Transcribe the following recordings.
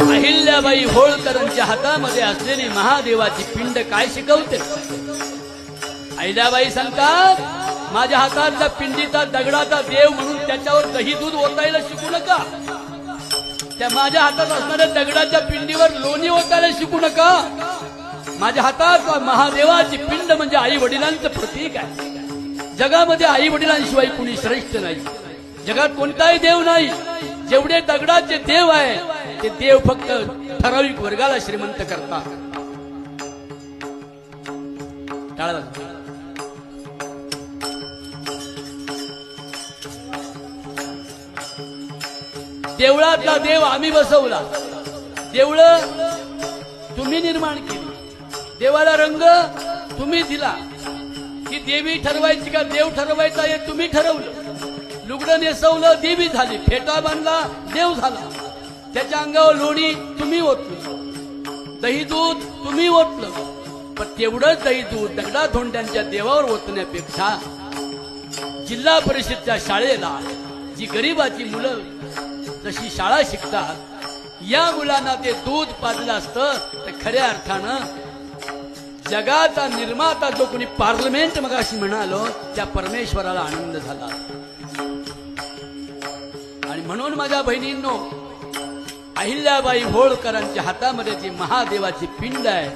अहिल्याबाई होळकरांच्या हातामध्ये असलेली महादेवाची पिंड काय शिकवते? अहिल्याबाई सांगतात, माझ्या हातातला पिंडीचा दगडाचा देव म्हणून त्याच्यावर दही दूध ओतायला शिकू नका. त्या माझ्या हातात असणाऱ्या दगडाच्या पिंडीवर लोणी ओतायला शिकू नका. माझ्या हातात महादेवाची पिंड म्हणजे आई वडिलांचं प्रतीक आहे. जगामध्ये आई वडिलांशिवाय कुणी श्रेष्ठ नाही. जगात कोणताही देव नाही. जेवढे दगडाचे देव आहे ते देव फक्त ठराविक वर्गाला श्रीमंत करतात. देवळातला देव आम्ही बसवला. देवळ तुम्ही निर्माण केली. देवाला रंग तुम्ही दिला. की देवी ठरवायची का देव ठरवायचा हे तुम्ही ठरवलं. लुगडं नेसवलं देवी झाली. फेटा बांधला देव झाला. त्याच्या अंगावर लोणी तुम्ही ओतलं. दही दूध तुम्ही ओतलं. पण तेवढंच दही दूध दगडा धोंड्यांच्या देवावर ओतण्यापेक्षा जिल्हा परिषदच्या शाळेला जी गरिबाची मुलं जशी शाळा शिकतात, या मुलांना ते दूध पाजलं असतं तर खऱ्या अर्थानं जगाचा निर्माता जो कोणी पार्लमेंट मगाशी म्हणालो त्या परमेश्वराला आनंद झाला. आणि म्हणून माझ्या बहिणींनो, अहिल्याबाई होळकरांच्या हातामध्ये जी महादेवाची पिंड आहे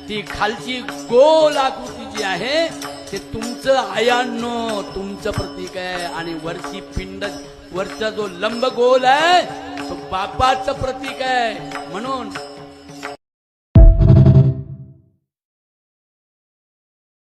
ती खालची गोल आकृती जी आहे ते तुमचं आयांनो तुमचं प्रतीक आहे. आणि वरची पिंड वरचा जो लंब गोल आहे तो बापाचं प्रतीक आहे. म्हणून